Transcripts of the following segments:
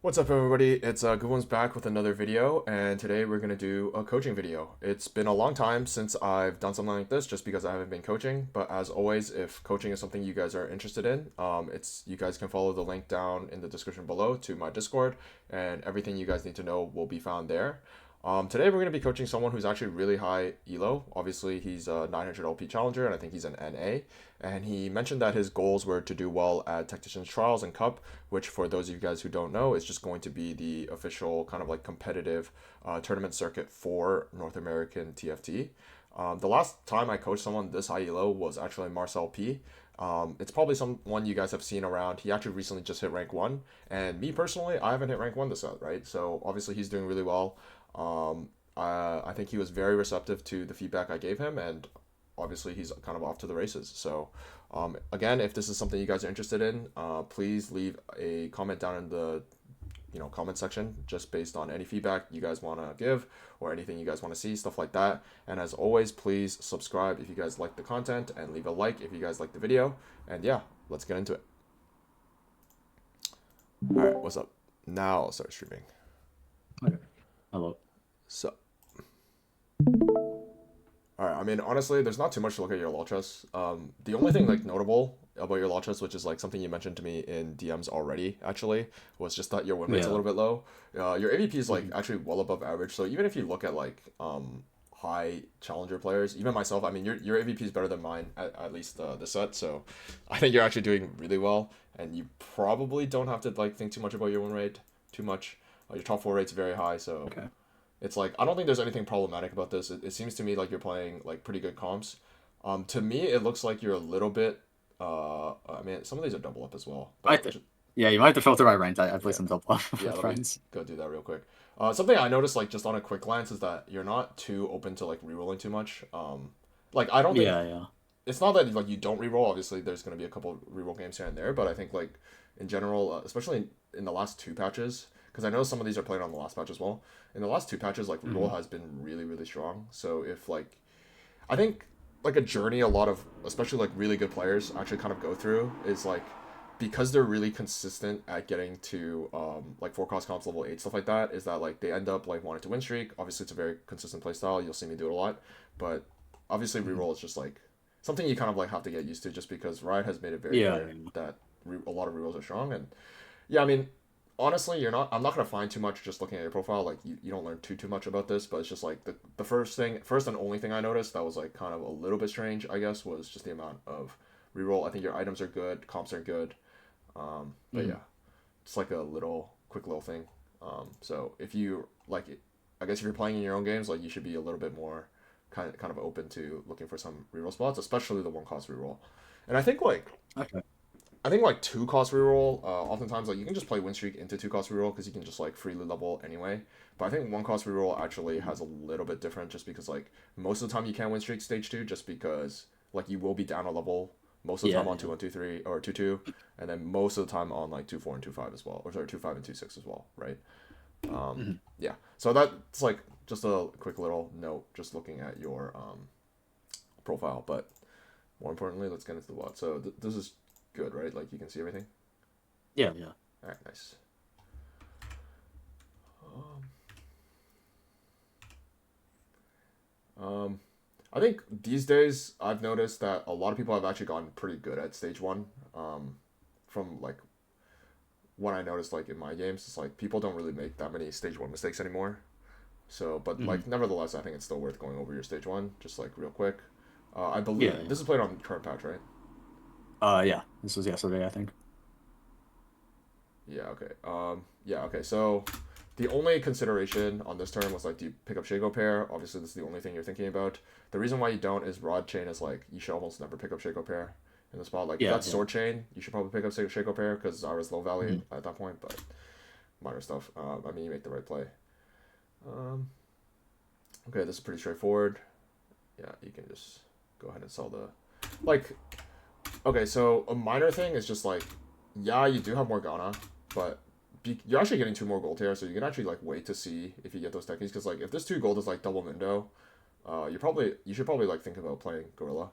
What's up, everybody? It's guubums back with another video, and today we're gonna do a coaching video. It's been a long time since I've done something like this, just because I haven't been coaching. But as always, if coaching is something you guys are interested in, it's you guys can follow the link down in the description below to my Discord, and everything you guys need to know will be found there. Today we're going to be coaching someone who's actually really high elo. Obviously, he's a 900 LP challenger, and I think he's an NA. And he mentioned that his goals were to do well at Tacticians Trials and Cup, which for those of you guys who don't know, is just going to be the official kind of like competitive tournament circuit for North American TFT. The last time I coached someone this high elo was actually Marcel P. It's probably someone you guys have seen around. He actually recently just hit rank one, and me personally, I haven't hit rank one this set, right? So obviously he's doing really well. I think he was very receptive to the feedback I gave him, and obviously he's kind of off to the races. So, again, if this is something you guys are interested in, please leave a comment down in the comment section, just based on any feedback you guys want to give or anything you guys want to see, stuff like that. And as always, please subscribe if you guys like the content, and leave a like if you guys like the video. And yeah, let's get into it. All right, what's up? Now I'll start streaming. Okay. Hello. So, all right. I mean, honestly, there's not too much to look at your law chess. The only thing like notable about your law chess, which is like something you mentioned to me in DMs already, actually, was just that your win rate's a Yeah. little bit low. Your AVP is like Mhm. actually well above average. So even if you look at like high challenger players, even myself, I mean, your AVP is better than mine at least this set. So I think you're actually doing really well, and you probably don't have to like think too much about your win rate too much. Your top four rate's very high, so Okay. it's like I don't think there's anything problematic about this. It seems to me like you're playing like pretty good comps. To me, it looks like you're a little bit. I mean, some of these are double up as well, I but th Yeah, you might have to filter my rank. I play yeah, some top one yeah. with Let me friends. go do that real quick. Something I noticed like just on a quick glance is that you're not too open to like rerolling too much. Like I don't think Yeah, yeah. it's not that like you don't reroll. Obviously, there's gonna be a couple reroll games here and there, but I think like in general, especially in the last two patches, because I know some of these are played on the last patch as well. In the last two patches, like reroll Hmm. has been really really strong. So if like I think like a journey a lot of especially like really good players actually kind of go through is like because they're really consistent at getting to like four cost comps level 8 stuff like that, is that like they end up like wanting to win streak. Obviously it's a very consistent play style, you'll see me do it a lot, but obviously Hmm. reroll is just like something you kind of like have to get used to, just because Riot has made it very Yeah, clear yeah. that a lot of rerolls are strong. And yeah, I mean, honestly, I'm not gonna find too much just looking at your profile. Like you don't learn too much about this, but it's just like the first and only thing I noticed that was like kind of a little bit strange, I guess, was just the amount of reroll. I think your items are good, comps are good. But Hmm. yeah, it's like a little quick little thing. So if you like it, I guess if you're playing in your own games, like you should be a little bit more kind of open to looking for some reroll spots, especially the one cost reroll. And Okay. I think like two cost reroll. Oftentimes like you can just play win streak into two cost reroll because you can just like freely level anyway. But I think one cost reroll actually Mhm. has a little bit different, just because like most of the time you can win streak stage two, just because like you will be down a level most of the Yeah, time on yeah. 2-1-2-3 or 2-2, and then most of the time on like 2-4 and 2-5 as well, or sorry 2-5 and 2-6 as well, right? Hmm. Yeah. So that's like just a quick little note, just looking at your profile. But more importantly, let's get into the WOD. So this is good, right? Like you can see everything. Yeah, yeah. All right, nice. Um, um, I think these days I've noticed that a lot of people have actually gotten pretty good at stage one. From like what I noticed, like in my games, it's like people don't really make that many stage one mistakes anymore. So, but Hmm. like nevertheless, I think it's still worth going over your stage one, just like real quick. I Yeah, believe yeah. this is played on current patch, right? Yeah. This was yesterday, I think. Yeah. Okay. Yeah. Okay. So the only consideration on this turn was like, do you pick up Shaco pair? Obviously, this is the only thing you're thinking about. The reason why you don't is Rod Chain is like you should almost never pick up Shaco pair in the spot. Like if Yeah, that's yeah. Sword Chain, you should probably pick up Shaco pair because Zara's low value Hmm. at that point. But minor stuff. I mean, you make the right play. Um, okay, this is pretty straightforward. Yeah, you can just go ahead and sell the like. Okay, so a minor thing is just like, yeah, you do have Morgana, but you're actually getting two more gold here, so you can actually like wait to see if you get those techniques. Because like if this two gold is like double Mundo, you should probably like think about playing Gorilla.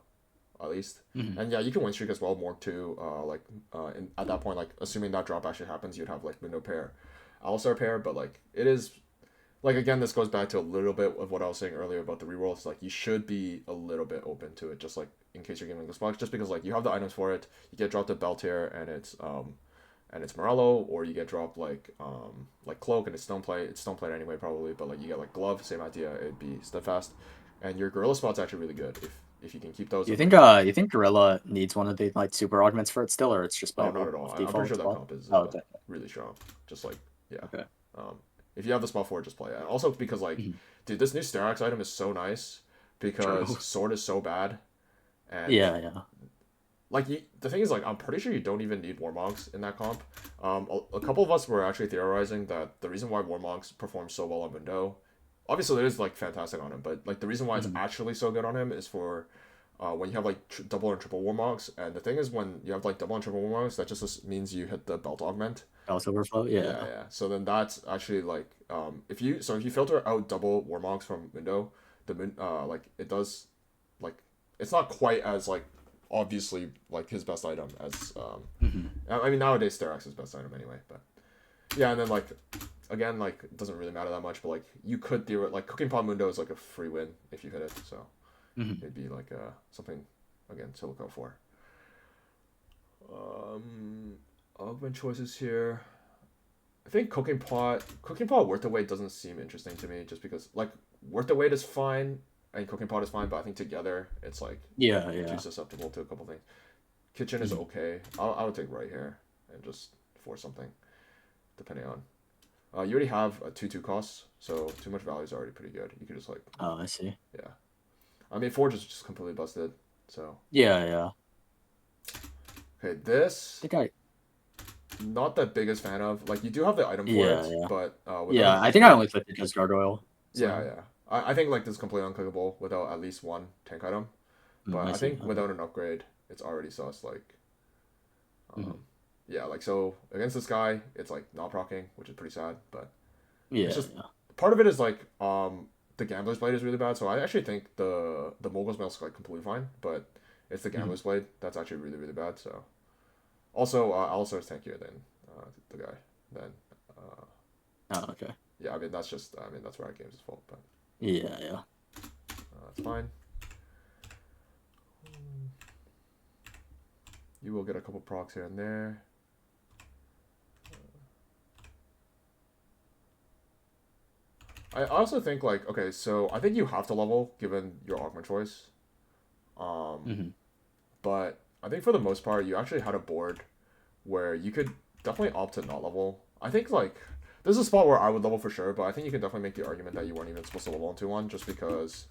at least. Hmm. And yeah, you can win streak as well, more too. At that point, like assuming that drop actually happens, you'd have like window pair, Alistar pair. But like it is like again, this goes back to a little bit of what I was saying earlier about the rerolls. Like you should be a little bit open to it, just like in case you're getting this box, just because like you have the items for it. You get dropped a belt here, and it's Morello, or you get dropped like cloak and it's stone plate. It's stone plate anyway probably, but like you get like glove, same idea. It'd be steadfast, and your gorilla spot's actually really good if you can keep those. You think Gorilla needs one of the like super augments for it still, or it's just Oh, not playable at all. off I'm pretty default sure that spot? comp is Oh, okay. really strong. Just like yeah. Okay. Um, if you have the spot for it, just play it. And also because like, Mhm. dude, this new Sterax item is so nice True. because sword is so bad, and Yeah, yeah. like the thing is like I'm pretty sure you don't even need Warmonks in that comp. A couple of us were actually theorizing that the reason why Warmonks performs so well on Window, obviously it is like fantastic on him, but like the reason why it's Mhm. actually so good on him is for when you have like double and triple Warmonks, and the thing is when you have like double and triple Warmonks, that just means you hit the belt augment. Belt overflow. Yeah, Yeah. yeah. So then that's actually like if you filter out double Warmonks from Window, like it does like it's not quite as like obviously like his best item as Hmm. I mean nowadays Sterax is best item anyway, but yeah, and then like again like it doesn't really matter that much, but like you could like Cooking Pot Mundo is like a free win if you hit it, so Hmm. it'd be like something again to look out for. Augment choices here. I think Cooking Pot Worth the Wait doesn't seem interesting to me just because like Worth the Wait is fine and Cooking Pot is fine, but I think together it's like Yeah, too yeah. susceptible to a couple things. Kitchen is Hmm. okay. I would take right here and just force something depending on. You already have a 2/2 cost, so too much value is already pretty good. You could just like Oh, I see. yeah. I mean Forge is just completely busted. So Yeah, yeah. okay, this I think I. not the biggest fan of. Like you do have the item for Yeah, it, yeah. but without Yeah, an I think I upgrade. only clicked it because gargoyle. Yeah, So yeah. I think like this is completely unclickable without at least one tank item. But I I see. think Okay. without an upgrade, it's already sus. Like, Hmm. yeah, like so against this guy, it's like not proccing, which is pretty sad. But it's Yeah, just yeah. part of it is like the Gambler's Blade is really bad. So I actually think the Mogul's Mail is like completely fine, but it's the Hmm. Gambler's Blade that's actually really really bad. So also Alistar's tankier than the guy. Then Oh, okay. yeah, I mean that's just I mean that's Riot Games' fault, but Yeah, yeah. it's fine. You will get a couple procs here and there. I also think like okay, so I think you have to level given your augment choice. Um, Hmm. but I think for the most part, you actually had a board where you could definitely opt to not level. I think like this is a spot where I would level for sure, but I think you can definitely make the argument that you weren't even supposed to level on 2-1 just because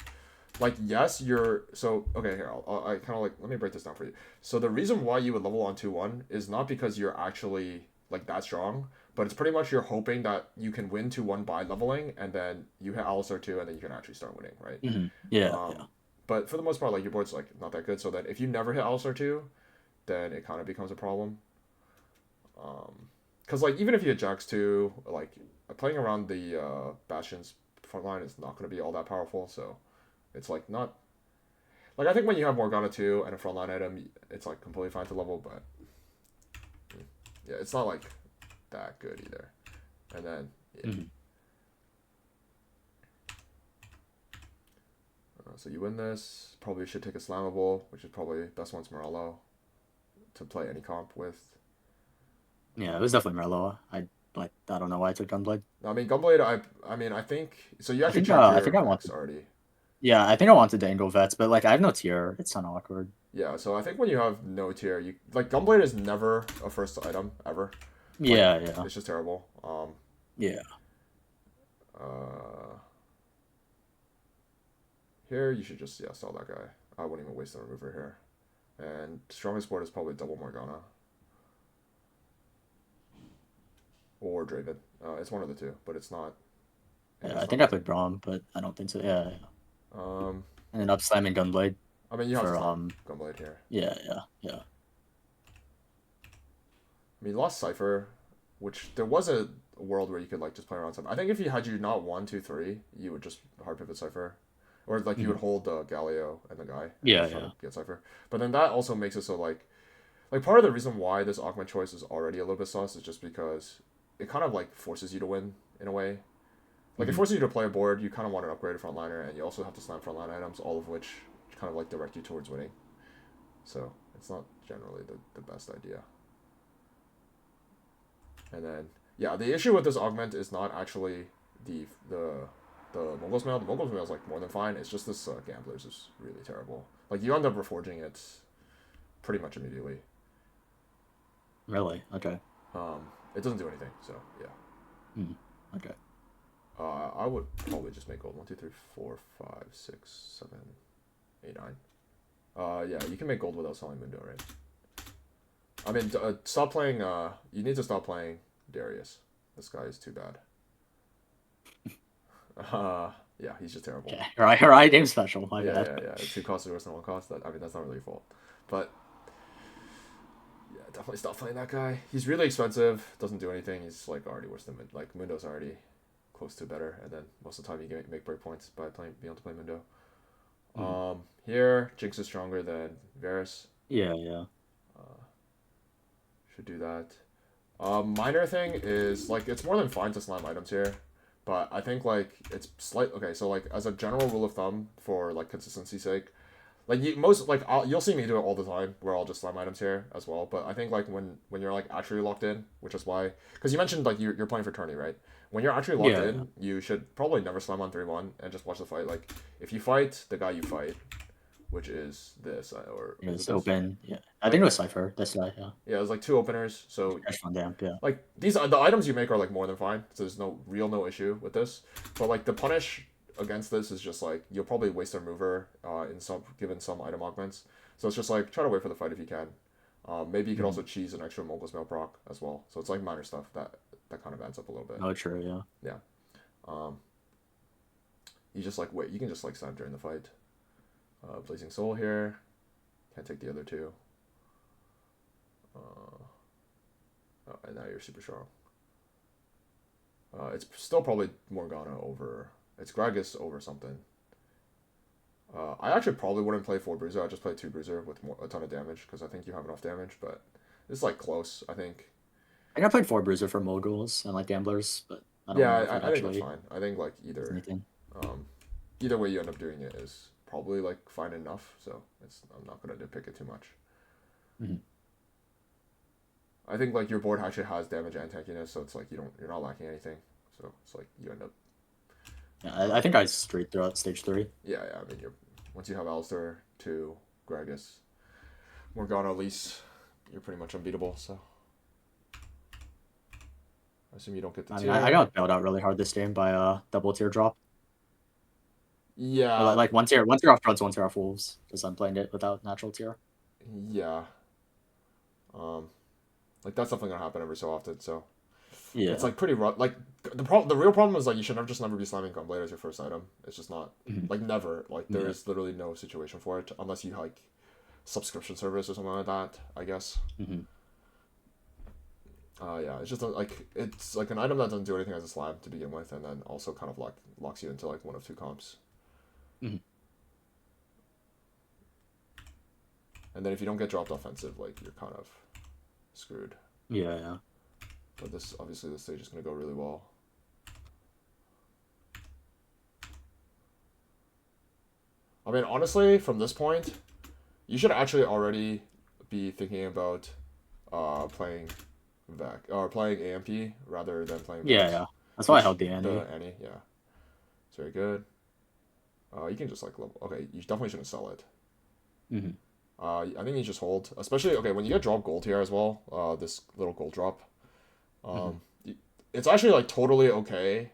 like yes you're so okay here I kind of like let me break this down for you. So the reason why you would level on 2-1 is not because you're actually like that strong, but it's pretty much you're hoping that you can win 2-1 by leveling and then you hit Alistar 2 and then you can actually start winning, right? Hmm. Yeah, um yeah. but for the most part like your board's like not that good, so that if you never hit Alistar 2 then it kind of becomes a problem. Because like even if you hit Jax 2 like playing around the Bastion's front line is not going to be all that powerful, so it's like not like I think when you have Morgana 2 and a frontline item, it's like completely fine to level, but yeah, it's not like that good either. And then yeah, Hmm. so you win this. Probably should take a slammable, which is probably best one's Morello to play any comp with. Yeah, it was definitely Merlot. I don't know why I took Gunblade. I mean Gunblade. I mean I think so. You actually checked I your think I vex wanted. already. Yeah, I think I wanted to angle vets, but like I have no tier. It's kind of awkward. Yeah, so I think when you have no tier, you like Gunblade is never a first item ever. Like Yeah, yeah, it's just terrible. yeah. Uh, Here you should just yeah sell that guy. I wouldn't even waste the remover here. And strongest board is probably double Morgana or Draven. It's one of the two, but it's not. Yeah, Yeah, I it's think I not. played Braum, but I don't think so. Yeah, yeah. Um, And then up slamming Gunblade I mean you have to for slam Gunblade here. yeah, yeah, yeah. I mean you lost Cipher, which there was a world where you could like just play around something. I think if you had you not 1, 2, 3, you would just hard pivot Cipher. or like you Mhm. would hold Galileo and the guy and Yeah, just try to yeah. get Cipher. But then that also makes it so like part of the reason why this augment choice is already a little bit sus is just because it kind of like forces you to win in a way. Like it Mhm. forces you to play a board. You kind of want an upgraded frontliner, and you also have to slam frontline items, all of which kind of like direct you towards winning. So it's not generally the best idea. And then yeah, the issue with this augment is not actually the Mogul's Mail. The Mogul's Mail is like more than fine. It's just this Gamblers is really terrible. Like you end up reforging it pretty much immediately. Really? Okay. It doesn't do anything. So yeah. Mhm. Okay. I would probably just make gold. 1, 2, 3, 4, 5, 6, 7, 8, 9. Yeah, you can make gold without selling Mundo, right? I mean, stop playing. You need to stop playing Darius. This guy is too bad. Yeah, he's just terrible. Okay. All right. Game special. My Yeah, bad. yeah, yeah. 2 costs are worse than 1 cost. I mean, that's not really your fault. But yeah, definitely stop playing that guy. He's really expensive. Doesn't do anything. He's like already worse than like Mundo's already close to better. And then most of the time you make break points by playing being able to play Mundo. Mhm. Here Jinx is stronger than Varus. Yeah, yeah. Should do that. Minor thing is like it's more than fine to slam items here, but I think like it's slight. Okay, so like as a general rule of thumb for like consistency's sake, like you'll see me do it all the time where I'll just slam items here as well. But I think like when you're like actually locked in, which is why because you mentioned like you're playing for tourney, right? When you're actually locked Yeah, yeah. in, you should probably never slam on 3-1 and just watch the fight. Like if you fight the guy you fight, which is this or It is it was this? open. Yeah. I think Like it was Cypher. This guy, yeah. yeah, it was like 2 openers. So Cash Fund Damp, yeah. like these the items you make are like more than fine, so there's no issue with this. But like the punish against this is just like you'll probably waste a mover in some given some item augments. So it's just like try to wait for the fight if you can. Maybe you could Mhm. also cheese an extra Mogul's Mail proc as well. So it's like minor stuff that kind of adds up a little bit. Oh, true, yeah. Yeah. Um, you just like wait. You can just like slam during the fight. Blazing Soul here. Can't take the other two. Uh, oh, and now you're super strong. It's still probably Morgana over. It's Gragas over something. I actually probably wouldn't play 4 Bruiser. I'd just play 2 Bruiser with a ton of damage because I think you have enough damage. But it's like close. I think. I think I played 4 Bruiser for Moguls and like Gamblers, but I don't Yeah, know if it I think that's actually fine. I think like does anything. um, either way you end up doing it is probably like fine enough. So I'm not gonna nitpick it too much. Mhm. I think like your board actually has damage and tankiness, so it's like you're not lacking anything. So it's like you end up. Yeah, I think I straight throughout stage 3. Yeah, yeah. I mean, you're once you have Alistair, 2 Gragas, Morgana, Elise, you're pretty much unbeatable. So I assume you don't get the I mean, I tier. got bailed out really hard this game by double tier drop. Or Yeah, like one tier off Drugs, one tier off Wolves, because I'm playing it without natural tier. yeah. Um, like that's definitely gonna happen every so often. So it's Yeah. like pretty rough. Like the real problem is like you should never be slamming Gunblade as your first item. It's just not Mhm. like never. Like there Yeah. is literally no situation for it unless you like subscription service or something like that. I guess. Hmm. Yeah, it's just like it's like an item that doesn't do anything as a slab to begin with, and then also kind of locks you into like one of 2 comps. Hmm. And then if you don't get dropped offensive, like you're kind of screwed. Yeah, yeah. But this obviously this stage is gonna go really well. I mean, honestly, from this point, you should actually already be thinking about playing Vec or playing AMP rather than playing Yeah, Vex. yeah. That's why I Which held the the Annie. Annie, yeah, it's very good. You can just like level. Okay, you definitely shouldn't sell it. Hmm. I think you just hold, especially okay when you get drop gold here as well. This little gold drop. Hmm. It's actually like totally okay.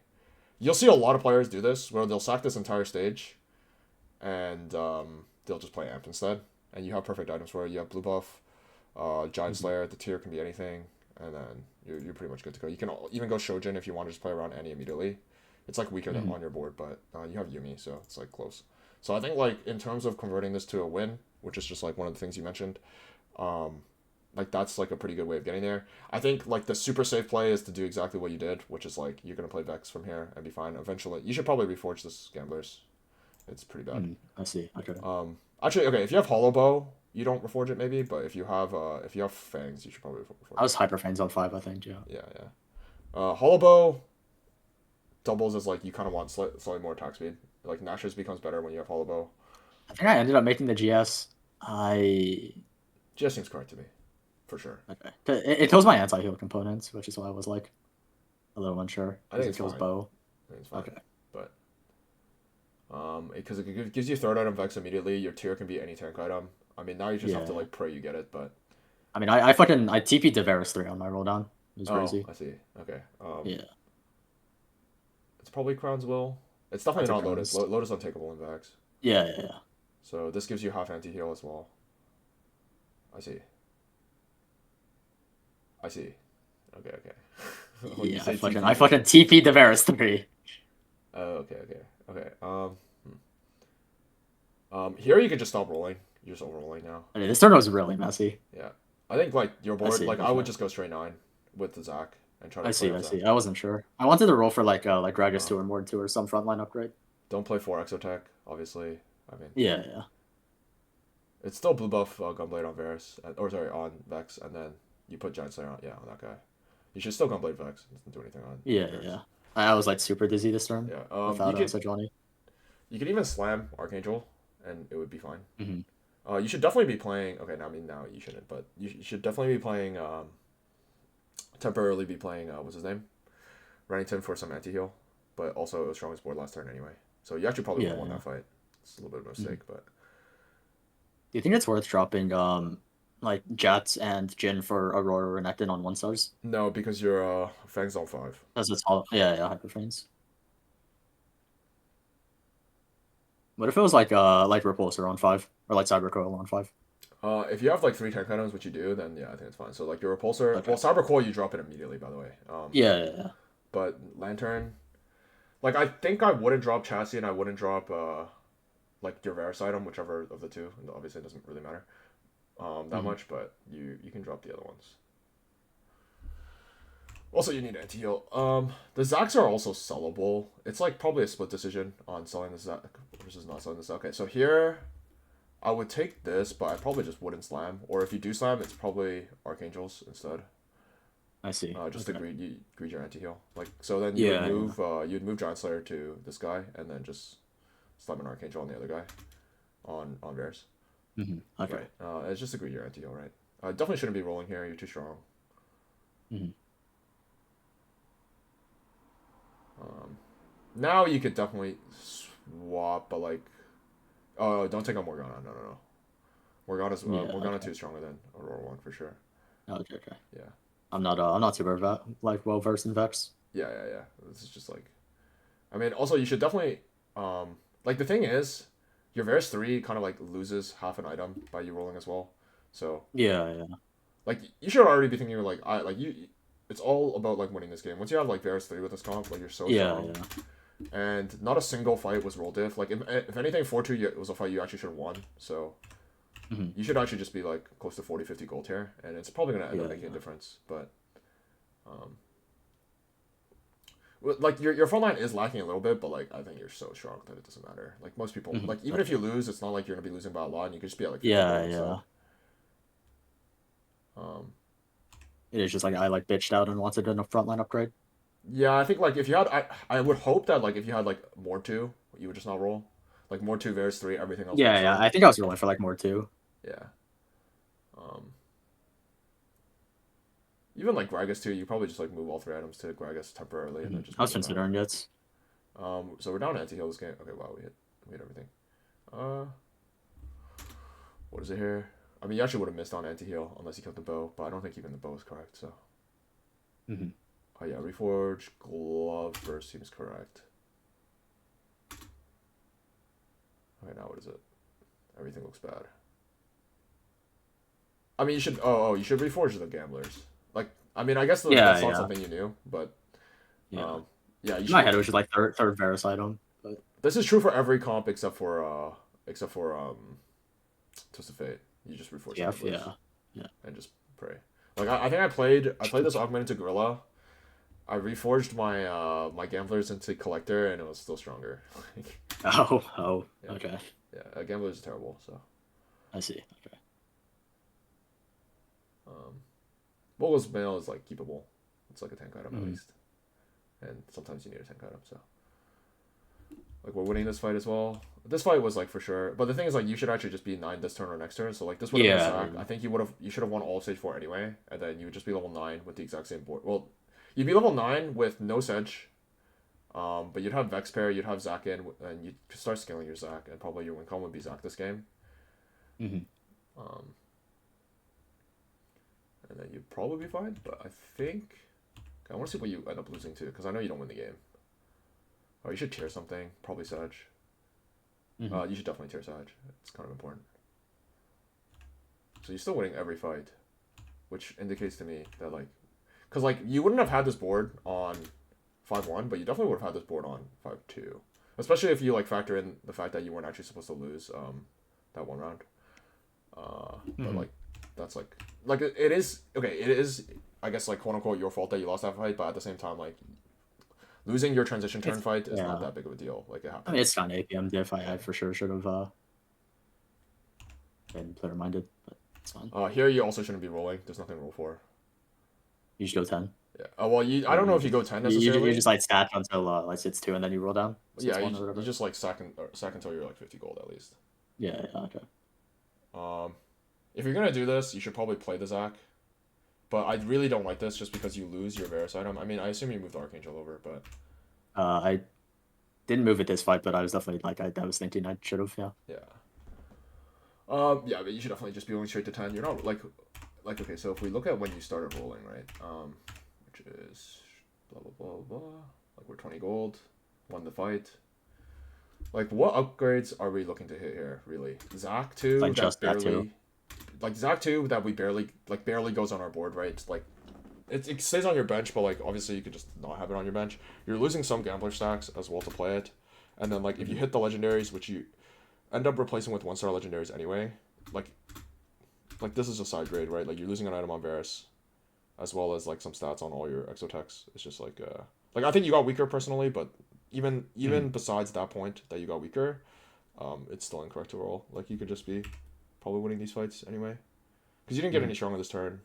You'll see a lot of players do this where they'll sack this entire stage, and they'll just play amp instead. And you have perfect items for it. You have blue buff, giant Hmm. slayer. The tier can be anything, and then you're pretty much good to go. You can even go Shojin if you want to just play around Annie immediately. It's like weaker than Hmm. on your board, but you have Yumi, so it's like close. So I think like in terms of converting this to a win, which is just like one of the things you mentioned, um, like that's like a pretty good way of getting there. I think like the super safe play is to do exactly what you did, which is like you're gonna play Vex from here and be fine. Eventually, you should probably reforge this Gamblers It's pretty bad. I see. Okay. Actually, okay, if you have hollow bow, you don't reforge it maybe, but if you have fangs, you should probably reforge I it. was hyper fangs on 5, I think. Yeah. Yeah, yeah. Hollow bow doubles as like you kind of want slightly more attack speed. Like Nash's becomes better when you have hollow bow. I think I ended up making the GS. I Just seems correct to me, for sure. Okay. It kills my anti-heal components, which is why I was like a little unsure I think because it it's kills fine. bow. I think it's fine. Okay. But because it gives you third item Vex immediately. Your tier can be any tank item. I mean, now you just have to Yeah. like pray you get it. But I mean, I fucking I TP'd Varus 3 on my roll down. It was oh, crazy. I see. Okay. Yeah. It's probably Crown's Will. It's I definitely took not Lotus. Crown's. Lotus untakeable in Vex. Yeah, yeah, yeah. So this gives you half anti heal as well. I see. I see. Okay, okay. When you Yeah, say TP, I fucking TP'd Varus 3. oh, okay, okay, okay. Here you can just stop rolling. You're just over rolling now. I mean, this turn was really messy. Yeah, I think like your I board. see. Like I Okay. would just go straight 9 with the Zac and try to I play see. up I Zac. see. I wasn't sure. I wanted to roll for like Gragas Uh, 2 or Mord 2 or some frontline upgrade. don't play 4 Exotech, obviously. I mean, Yeah, yeah. it's still blue buff Gunblade on Varus, or sorry, on Vex, and then you put Giant Slayer on, yeah, on that guy. You should still Gunblade Vex. It doesn't do anything on Yeah, Varus. yeah. I was like super dizzy this turn Yeah. without Sejuani. You could even slam Archangel, and it would be fine. Mm-hmm. You should definitely be playing. Okay, now I mean now you shouldn't, but you should definitely be playing. Temporarily be playing. What's his name? Renington for some anti heal, but also it was strongest board last turn anyway. So you actually probably would Yeah, have won yeah. that fight. It's a little bit of a mistake, but Do you think it's worth dropping like Jats and Jin for Aurora Renekton on 1 stars? no, because you're Fang's on 5. Because it's all yeah, hyper frames. What if it was like Repulsor on 5? Or like Cyber Coil on 5? If you have like 3 tank items, which you do, then yeah, I think it's fine. So like your repulsor, Okay. well, Cyber Coil you drop it immediately, by the way. Yeah, yeah, yeah. But Lantern, like I think I wouldn't drop Chassis and I wouldn't drop like your Varus item, whichever of the two. And obviously, it doesn't really matter that much, but you can drop the other ones. Also, you need anti heal. The Zacs are also sellable. It's like probably a split decision on selling the Zac versus not selling the Zac. Okay, so here I would take this, but I probably just wouldn't slam. Or if you do slam, it's probably Archangels instead. I see. Just Okay. to greed your anti heal. Like so, then Yeah, you'd move Giant Slayer to this guy, and then just slam an Archangel on the other guy, on Varus. Okay. Right. It's just to greed your anti heal, right? Definitely shouldn't be rolling here. You're too strong. Now you could definitely swap, but like, oh, don't take on Morgana. No, no, no. Morgana's Yeah, Morgana okay. 2 is stronger than Aurora 1 for sure. Okay, okay. Yeah. I'm not super well versed in Vex. Yeah, yeah, yeah. This is just like, I mean, also you should definitely, like the thing is, your Varus 3 kind of like loses half an item by you rolling as well. So Yeah, yeah. like you should already be thinking like I like you. It's all about like winning this game. Once you have like Varus 3 with this comp, like you're so Yeah, strong. yeah. And not a single fight was roll diff. Like if anything, 4-2 was a fight you actually should have won. So you should actually just be like close to 40-50 gold here, and it's probably gonna end up making a difference. But like your front line is lacking a little bit, but like I think you're so strong that it doesn't matter. Like most people, like even if you lose, it's not like you're gonna be losing by a lot, and you could just be at like 50 Yeah, gold yeah. instead. It is just like I like bitched out and wanted a frontline upgrade. Yeah, I think like if you had, I would hope that like if you had like more 2, you would just not roll. Like more 2, Varus 3, everything else. Yeah, yeah. I think I was rolling for like more too. Yeah. Even like Gragas too, you probably just like move all 3 items to Gragas temporarily and then just. I was move it back. considering it. So we're down anti heal this game. Okay, wow, we hit everything. What is it here? I mean, you actually would have missed on anti heal unless you killed the bow, but I don't think even the bow is correct. So. Oh yeah, reforge glove first seems correct. Okay, now what is it? Everything looks bad. I mean, you should. You should reforge the gamblers. Like, I mean, I guess that's not something you knew, but Yeah. yeah. You In should, my head, it was just like third Varus item. But this is true for every comp except for Twisted Fate. You just reforge yeah, gamblers yeah. and just pray. Like I think I played this augmented to gorilla, I reforged my my gamblers into collector, and it was still stronger. Oh, Yeah, okay. yeah. Gamblers is terrible. So, I see. Okay. um, what was mail is like keepable. It's like a tank item at Mm. least, and sometimes you need a tank item. So, like we're winning this fight as well. This fight was like for sure, but the thing is like you should actually just be 9 this turn or next turn. So like this would have been Yeah. Zach. I think you should have won all of stage 4 anyway, and then you would just be level 9 with the exact same board. Well, you'd be level 9 with no sedge. But you'd have Vex pair, you'd have Zac in, and you'd start scaling your Zac, and probably your win con would be Zac this game. Mm-hmm. Um, and then you'd probably be fine. But I think I want to see what you end up losing to, because I know you don't win the game. Oh, you should tier something. Probably Sedge. Mm-hmm. You should definitely tier Sedge. It's kind of important. So you're still winning every fight, which indicates to me that like, because like you wouldn't have had this board on 5-1, but you definitely would have had this board on 5-2. Especially if you like factor in the fact that you weren't actually supposed to lose that one round. But like that's like it is okay. It is I guess like quote unquote your fault that you lost that fight, but at the same time like losing your transition turn fight is not that big of a deal. Like it I happens. mean, it's fine. APM diff. I for sure should have been player minded, but it's fine. Here you also shouldn't be rolling. There's nothing to roll for. You should go 10. Yeah. Well, I don't know if you go 10 necessarily. You just like stack until like it's 2 and then you roll down. Yeah, one or whatever. you just like sack until you're like 50 gold at least. Yeah. Okay. If you're gonna do this, you should probably play the Zac. But I really don't like this just because you lose your Varus item. I mean, I assume you moved the Archangel over, but I didn't move it this fight, but I was definitely like I was thinking I should have. Yeah. Yeah. Yeah, but you should definitely just be going straight to 10. You're not like okay. So if we look at when you started rolling, right? Which is blah blah blah blah. Like we're 20 gold, won the fight. Like what upgrades are we looking to hit here? Really, Zac 2 Like that just that barely, too. like Zac 2 that we barely goes on our board, right? It's like it stays on your bench, but like obviously you could just not have it on your bench. You're losing some gambler stacks as well to play it, and then like if you hit the legendaries, which you end up replacing with 1-star legendaries anyway, like this is a side grade, right? Like you're losing an item on Varus, as well as like some stats on all your exotechs. It's just like I think you got weaker personally, but even besides that point that you got weaker, it's still incorrect to roll. Like you could just be probably winning these fights anyway, because you didn't get any stronger this turn.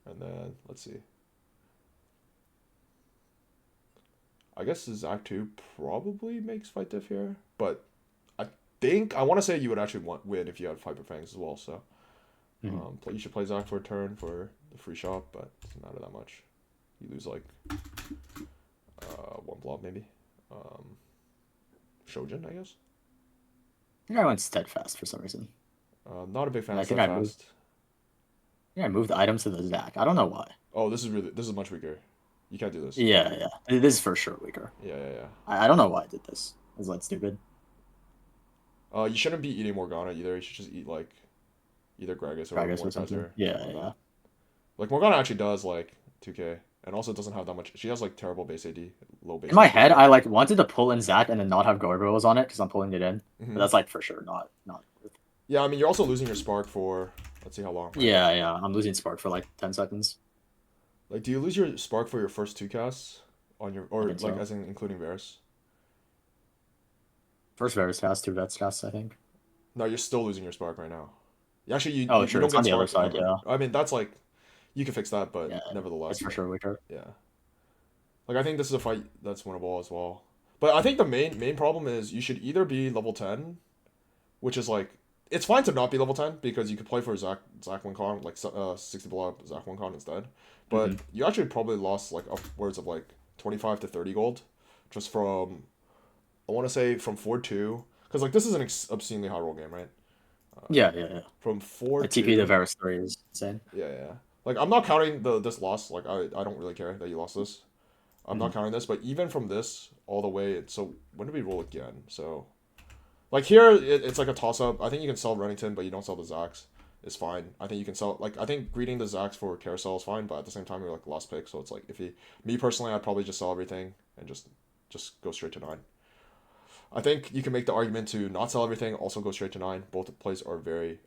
And then let's see. I guess Zac 2 probably makes fight diff here, but I want to say you would actually win if you had Viper Fangs as well. So you should play Zac for a turn for the free shop, but it doesn't matter that much. You lose like one blob maybe. Shojin, I guess. I think I went steadfast for some reason. Not a big fan of I steadfast. I moved the items to the Zac. I don't know why. Oh, this is much weaker. You can't do this. Yeah. This is for sure weaker. Yeah. I don't know why I did this. Is that stupid? You shouldn't be eating Morgana either. You should just eat like either Gragas or something. Mortizer. Yeah. Like Morgana actually does like 2k, and also doesn't have that much. She has like terrible base AD, low base. In my head, I like wanted to pull in Zac and then not have gargoyles on it because I'm pulling it in. But that's like for sure not. Yeah, I mean you're also losing your spark for let's see how long. Right? Yeah. I'm losing spark for like 10 seconds. Like, do you lose your spark for your first 2 casts on your like so. as in including Varus? First Varus cast, 2 Vets casts, I think. No, you're still losing your spark right now. Actually, you sure. don't It's get on the other spark side. Yeah. I mean that's like you can fix that, but nevertheless, it's for sure weaker. Yeah. Like I think this is a fight that's winnable as well. But I think the main problem is you should either be level 10, which is like it's fine to not be level 10 because you could play for Zac Wincon, like 60 blob Zac Wincon instead. But you actually probably lost like upwards of like 25 to 30 gold just from I want to say from 4-2 because like this is an obscenely high roll game, right? Yeah. From 4 the TP the Varus 3 is insane. Yeah. Like I'm not counting this loss. Like I don't really care that you lost this. I'm not counting this, but even from this all the way, so when do we roll again? So, like here, it's like a toss-up. I think you can sell Remington, but you don't sell the Zacs. It's fine. I think you can sell, like, I think greeting the Zacs for Carousel is fine, but at the same time, you're like lost pick, so it's like, me personally, I'd probably just sell everything and just go straight to 9. I think you can make the argument to not sell everything, also go straight to 9. Both plays are very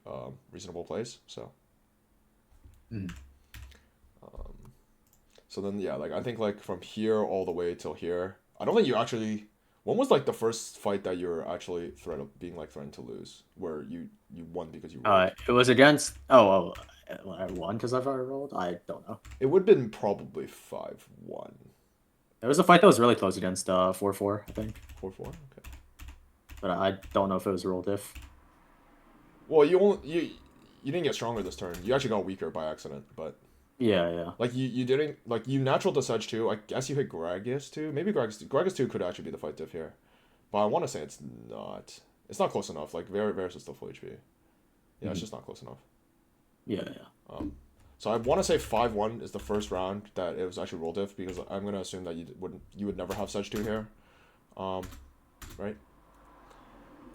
So then yeah, like I think like from here all the way till here. I don't think you actually. When was like the first fight that you're actually being like threatened to lose, where you won because you rolled? It was against. I won because I've already rolled. I don't know. It would have been probably 5-1. It was a fight that was really close against 4-4, I think. 4-4. Okay. But I don't know if it was rolled if. Well, you didn't get stronger this turn. You actually got weaker by accident, but Yeah, yeah. like you didn't like you natural to Sedge 2. I guess you hit Gragas 2. Maybe Gragas 2 could actually be the fight diff here. But I want to say it's not. It's not close enough. Like Varus is still full HP. Yeah, it's just not close enough. Yeah, yeah. So I want to say 5-1 is the first round that it was actually roll diff because I'm gonna assume that you would never have Sedge 2 here. Right?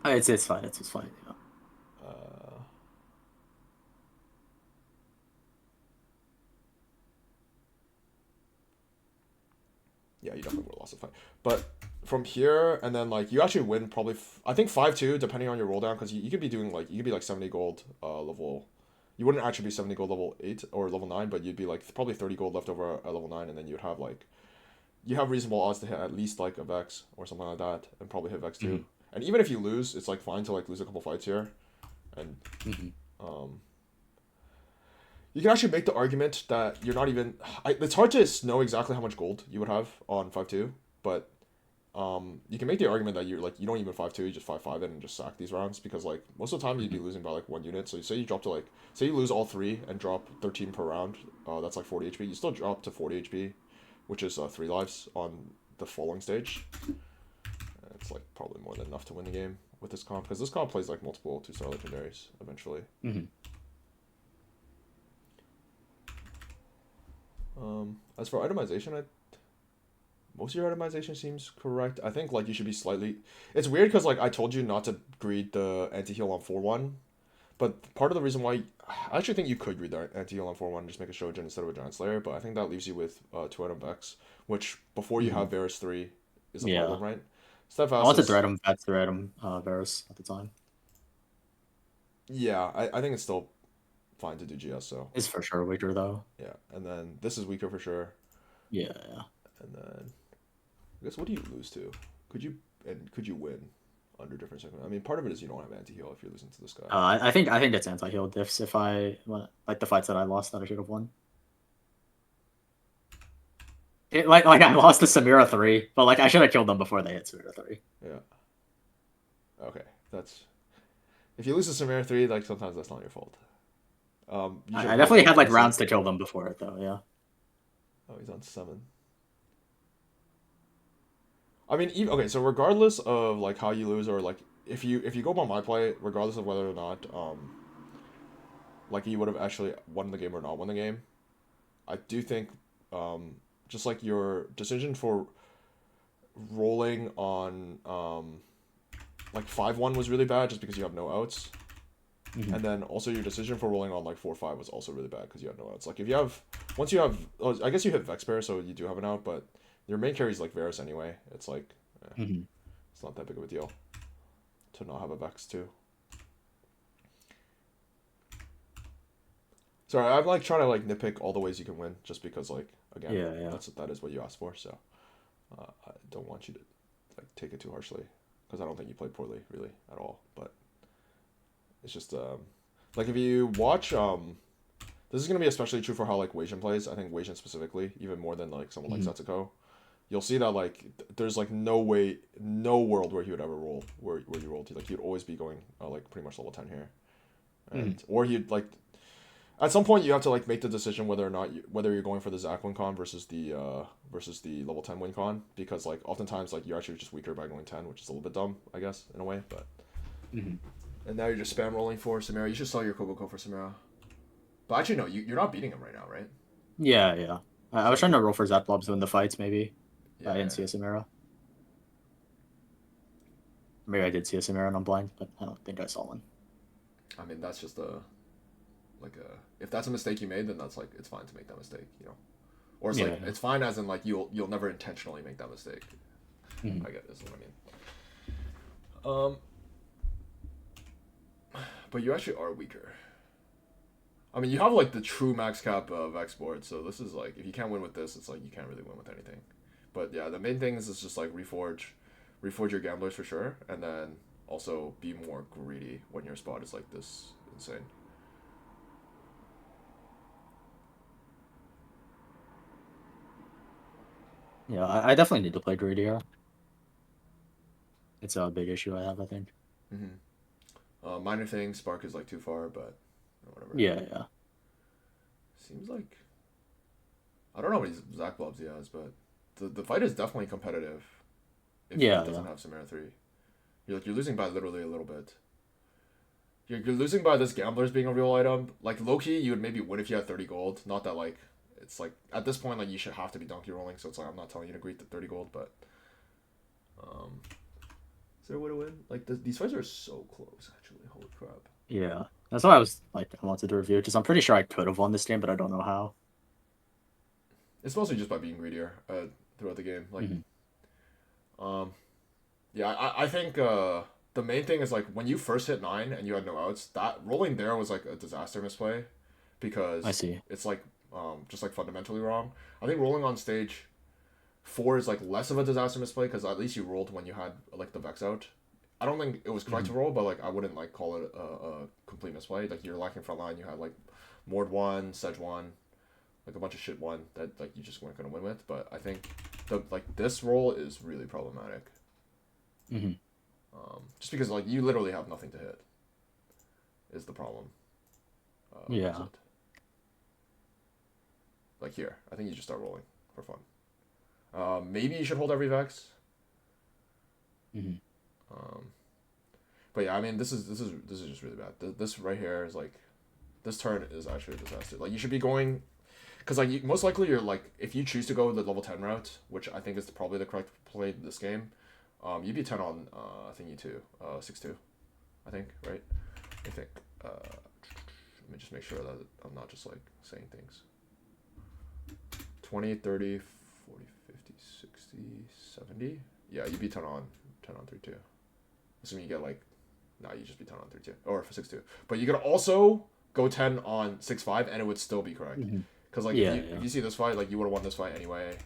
It's fine. It's fine. Yeah. Yeah, you definitely would have lost the fight. But from here and then like you actually win probably I think 5-2 depending on your roll down because you could be doing like you could be like 70 gold level. You wouldn't actually be 70 gold level 8 or level 9, but you'd be like probably 30 gold left over at level 9 and then you'd have like you have reasonable odds to hit at least like a Vex or something like that and probably hit Vex too. And even if you lose, it's like fine to like lose a couple fights here. And you can actually make the argument that you're not even. It's hard to know exactly how much gold you would have on 5-2, but you can make the argument that you're like you don't even 5-2, you just 5-5 it and just sack these rounds because like most of the time you'd be losing by like 1 unit. So say you drop to like say you lose all three and drop 13 per round, that's like 40 HP. You still drop to 40 HP, which is 3 lives on the following stage. It's like probably more than enough to win the game with this comp because this comp plays like multiple 2-star legendaries eventually. As for itemization, most of your itemization seems correct. I think like you should be slightly. It's weird because like I told you not to greed the anti-heal on 4-1, but part of the reason why I actually think you could greed the anti-heal on 4-1 and just make a Shojin instead of a Giant Slayer, but I think that leaves you with 2 item Vex, which before you have Varus 3 is a problem, right? I wanted to Dread him, Vex Dread him, Varus at the time. Yeah, I think it's still fine to do GS, so. It's for sure weaker though. Yeah, and then this is weaker for sure. Yeah, yeah. And then I guess what do you lose to? Could you win under different circumstances? I mean, part of it is you don't have anti-heal if you're losing to this guy. I think it's anti-heal diffs if I like the fights that I lost that I should have won. Like I lost to Samira 3, but like I should have killed them before they hit Samira 3. Yeah. Okay, that's if you lose to Samira 3, like sometimes that's not your fault. I definitely had like rounds to kill them before it though. Yeah. Oh, he's on 7. I mean, okay. So regardless of like how you lose or like if you go by my play, regardless of whether or not like you would have actually won the game or not won the game, I do think just like your decision for rolling on like 5-1 was really bad just because you have no outs. And then also your decision for rolling on like 4-5 was also really bad because you have no outs. Like if you have, once you have, I guess you hit Vex Bear, so you do have an out, but your main carry is like Varus anyway. It's like, it's not that big of a deal to not have a Vex too. Sorry, I'm like trying to like nitpick all the ways you can win just because like, again, that is what you asked for. So I don't want you to like take it too harshly because I don't think you played poorly really at all, but it's just like if you watch this is gonna be especially true for how like Weijin plays. I think Weijin specifically, even more than like someone like Setsuko. You'll see that like there's like no world where he would ever roll where you rolled. Like he'd always be going like pretty much level 10 here, and or he'd like at some point you have to like make the decision whether or not whether you're going for the Zac win con versus the level 10 win con because like oftentimes like you're actually just weaker by going 10, which is a little bit dumb I guess in a way, but. And now you're just spam rolling for Samira. You should sell your Koboko for Samira. But actually, no, you're not beating him right now, right? Yeah, yeah. I was trying to roll for Zetlobs to win the fights, maybe. Yeah, I didn't see a Samira. Maybe I did see a Samira and I'm blind, but I don't think I saw one. I mean, that's just if that's a mistake you made, then that's like, it's fine to make that mistake, you know? Or it's it's fine as in like, you'll never intentionally make that mistake. I get this, is what I mean. But you actually are weaker. I mean, you have like the true max cap of export, so this is like if you can't win with this, it's like you can't really win with anything. But yeah, the main thing is just like reforge your gamblers for sure, and then also be more greedy when your spot is like this insane. Yeah, I definitely need to play greedier. It's a big issue I have, I think. Minor thing, Spark is like too far, but whatever. Yeah, yeah. Seems like I don't know how many Zach Blobs he has, but the fight is definitely competitive. If he Yeah, doesn't yeah. have Samara 3, you're losing by literally a little bit. You're losing by this gamblers being a real item. Like low key, you would maybe win if you had 30 gold. Not that like it's like at this point like you should have to be donkey rolling. So it's like I'm not telling you to agree to 30 gold, but um, is there a way to win? Like these fights are so close. Actually, holy crap. Yeah. That's why I was like, I wanted to review, because I'm pretty sure I could have won this game, but I don't know how. It's mostly just by being greedier throughout the game. Like um, yeah, I think the main thing is like when you first hit 9 and you had no outs, that rolling there was like a disaster misplay I because see. it's like just like fundamentally wrong. I think rolling on stage 4 is like less of a disaster misplay because at least you rolled when you had like the Vex out. I don't think it was correct to roll, but like I wouldn't like call it a complete misplay. Like you're lacking front line, you had like Mord 1, Sedge 1, like a bunch of shit 1 that like you just weren't gonna win with. But I think the like this roll is really problematic. Hmm. Just because like you literally have nothing to hit is the problem. What is Yeah. it? Like here, I think you just start rolling for fun. Maybe you should hold every Vex. Hmm. Um, but yeah, I mean this is just really bad. This right here is like this turn is actually a disaster. Like you should be going because like most likely you're like if you choose to go the level 10 route, which I think is probably the correct play this game. You'd be 10 on I think you two 6-2, I think, right? I think. Let me just make sure that I'm not just like saying things. 20, 30, 40, 50, 60, 70. Yeah, you'd be 10 on 3-2. Assuming you get like, nah, you just be 10 on 3-2 or for 6-2. But you could also go 10 on 6-5 and it would still be correct. Hmm. Because like Yeah, if yeah. you see this fight, like you would have won this fight anyway.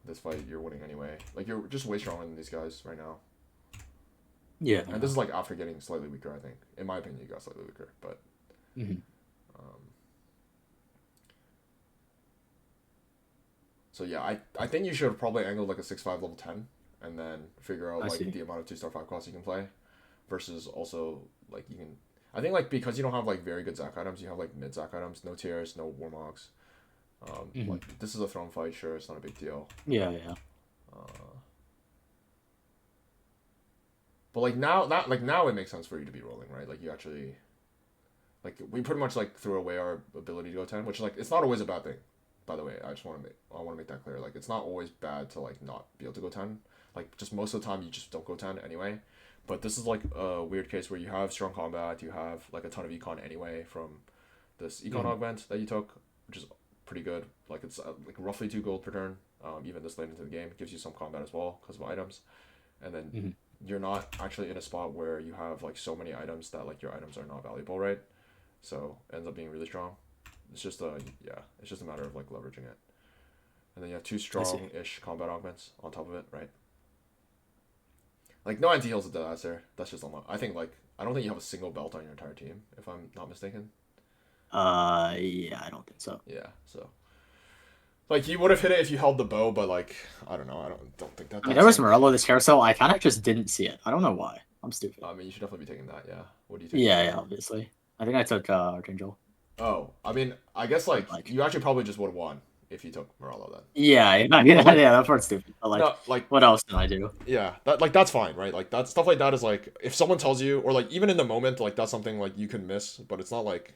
This fight you're winning anyway. Like you're just way stronger than these guys right now. Yeah, And yeah. this is like after getting slightly weaker, I think. In my opinion, you got slightly weaker, but Hmm. um, so yeah, I think you should have probably angled like a 6-5 level 10 and then figure out I like see. the amount of 2-star 5 costs you can play versus also like you can I think like because you don't have like very good Zac items, you have like mid Zac items, no tears, no Warmogs. Hmm. Like this is a throne fight, sure, it's not a big deal. Yeah, yeah. But like now that like now it makes sense for you to be rolling, right? Like you actually like we pretty much like threw away our ability to go 10, which like it's not always a bad thing. By the way, I want to make that clear. Like it's not always bad to like not be able to go 10. Like just most of the time you just don't go 10 anyway. But this is like a weird case where you have strong combat, you have like a ton of econ anyway from this econ Hmm. augment that you took, which is pretty good. Like it's like roughly 2 gold per turn. Even this late into the game gives you some combat as well because of items, and then Hmm. you're not actually in a spot where you have like so many items that like your items are not valuable, right? So it ends up being really strong. It's just a yeah, it's just a matter of like leveraging it, and then you have two I see. strong-ish combat augments on top of it, right? Like no anti heals a disaster. That's just unlock. I think like I don't think you have a single belt on your entire team, if I'm not mistaken. Yeah, I don't think so. Yeah, so like you would have hit it if you held the bow, but like I don't know. I don't think that I mean, there that's was like. Morello this carousel. I kind of just didn't see it. I don't know why. I'm stupid. I mean, you should definitely be taking that. Yeah. What do you take? Yeah, yeah, obviously. I think I took Archangel. Oh, I mean, I guess like Like, you actually probably just would have won if you took Morello then. yeah, yeah, yeah, But like, yeah, that part's stupid. But like, no, like what else can I do? yeah, that like that's fine, right? Like that stuff like that is like if someone tells you or like even in the moment like that's something like you can miss, but it's not like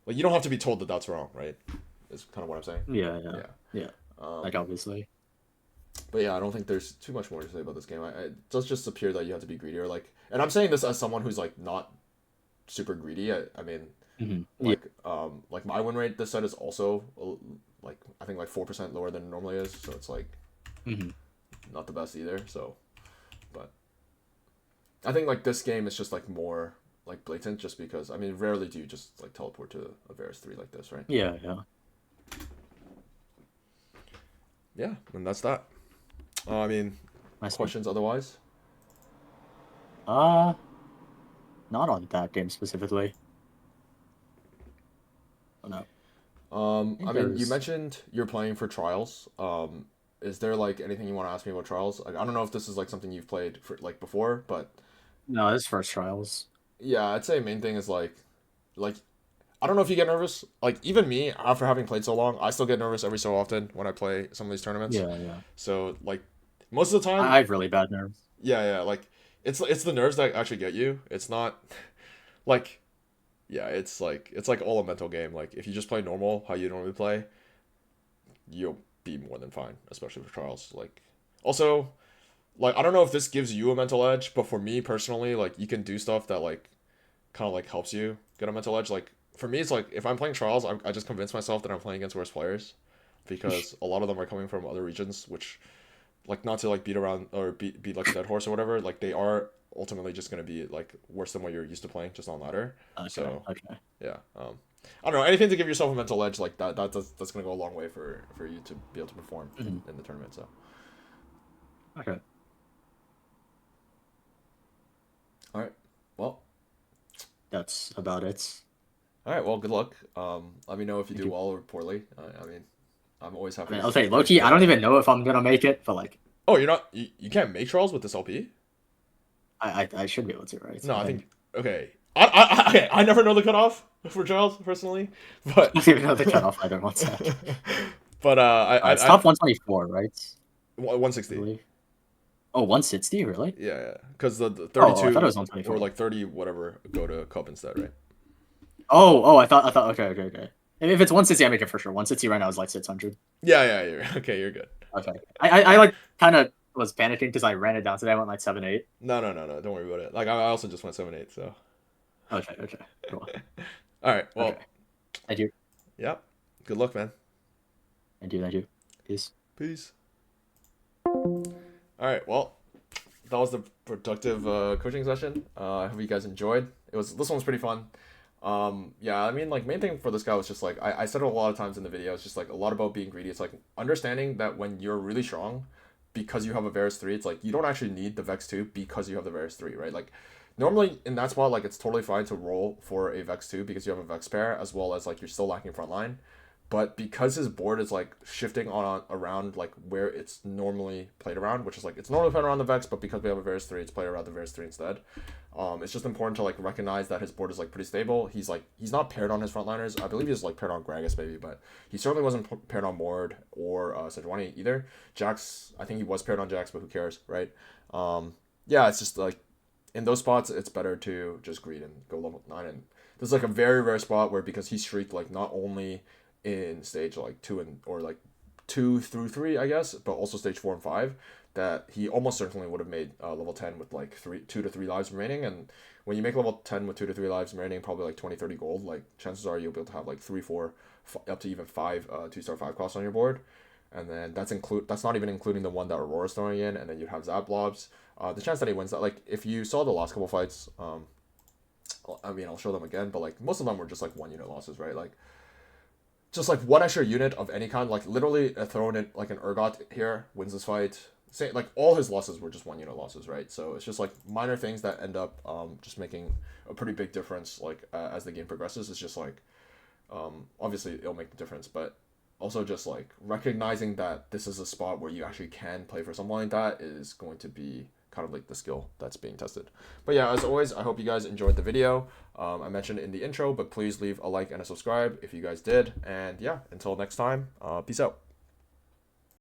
you don't have to be told that that's wrong, right? Is kind of what I'm saying. Yeah, yeah, Yeah. yeah. Like, Um, obviously. but yeah, I don't think there's too much more to say about this game. It does just appear that you have to be greedy or like, and I'm saying this as someone who's like not super greedy. I mean, Hmm. Yeah. like my win rate this set is also like I think like 4% lower than it normally is, so it's like Hmm. not the best either. So, but I think like this game is just like more like blatant, just because I mean, rarely do you just like teleport to a Varus 3 like this, right? Yeah, yeah. Yeah, and that's that. I mean, I see. questions otherwise? Uh, not on that game specifically. Oh, no. I I think mean, you there's mentioned you're playing for Trials. Is there like anything you want to ask me about Trials? Like, I don't know if this is like something you've played for like before, but no, this first trials. yeah, I'd say main thing is like I don't know if you get nervous. Like even me, after having played so long, I still get nervous every so often when I play some of these tournaments. Yeah, yeah. So like most of the time, I have really bad nerves. yeah, like it's the nerves that actually get you. It's not like yeah, it's like all a mental game. Like if you just play normal, how you normally play, you'll be more than fine, especially for trials. Like also, like I don't know if this gives you a mental edge, but for me personally, like you can do stuff that like kind of like helps you get a mental edge. Like for me, it's like if I'm playing trials, I just convince myself that I'm playing against worse players because a lot of them are coming from other regions, which like not to like beat around or beat like a dead horse or whatever. Like they are ultimately just gonna be like worse than what you're used to playing just on ladder. Okay, So okay. yeah, I don't know, anything to give yourself a mental edge like that's gonna go a long way for you to be able to perform Mhm. in the tournament. So Okay. all right, well, That's about it. all right, well, good luck. Let me know if you Thank do you. well or poorly. I mean, I'm always I happy mean, to I'll say hear Loki, I don't feedback. even know if I'm gonna make it, but like Oh, you're not you can't make trials with this LP? I should be able to, right? No, I I think think. okay. Okay, I never know the cutoff for trials personally, I but don't even know the cutoff either. One sec. but It's top 124, right? one I sixty. believe. Oh, 160, really? Yeah, because the Oh, I thought it 32 was or 124. like 30 whatever go to cup instead, right? Oh, I thought. Okay, okay, okay. If it's 160, I make it for sure. 160 right now is like 600. Yeah, you're okay. You're good. Okay. I like kind of was panicking because I ran it down today. I went like 7-8. No. Don't worry about it. Like I also just went 7-8. So Okay, okay, cool. all right. Okay, Well, thank you, yeah. Good luck, man. thank you, thank you. Peace. Peace. All right. Well, that was the productive coaching session. I hope you guys enjoyed. This one was pretty fun. Yeah, I mean, like main thing for this guy was just like I said it a lot of times in the video. It's just like a lot about being greedy. It's like understanding that when you're really strong, because you have a Varus 3, it's like you don't actually need the Vex 2 because you have the Varus 3, right? Like normally in that spot, like it's totally fine to roll for a Vex 2 because you have a Vex pair as well as like you're still lacking frontline. But because his board is like shifting on around like where it's normally played around, which is like it's normally played around the Vex, but because we have a Varus 3, it's played around the Varus 3 instead. It's just important to like recognize that his board is like pretty stable. He's not paired on his frontliners. I believe he's like paired on Gragas maybe, but he certainly wasn't paired on Mord or Sejuani either. Jax, I think he was paired on Jax, but who cares, right? Yeah, it's just like in those spots, it's better to just greed and go level 9. And there's like a very rare spot where because he streaked like not only in stage like 2 and or like 2 through 3, I guess, but also stage 4 and 5, that he almost certainly would have made level 10 with like 2 to 3 lives remaining. And when you make level 10 with 2 to 3 lives remaining, probably like 20, 30 gold, like chances are you'll be able to have like 3, 4, up to even 5 2-star 5 costs on your board. And then that's not even including the one that Aurora's throwing in, and then you have Zap Blobs. The chance that he wins that, like if you saw the last couple fights, I mean I'll show them again, but like most of them were just like 1 unit losses, right? Like just like one extra unit of any kind, like literally throwing in like an Urgot here wins this fight. Say like all his losses were just 1 unit losses, right? So it's just like minor things that end up just making a pretty big difference. Like as the game progresses, it's just like obviously it'll make the difference, but also just like recognizing that this is a spot where you actually can play for someone like that is going to be kind of like the skill that's being tested. But yeah, as always, I hope you guys enjoyed the video. I mentioned it in the intro, but please leave a like and a subscribe if you guys did. And yeah, until next time, peace out.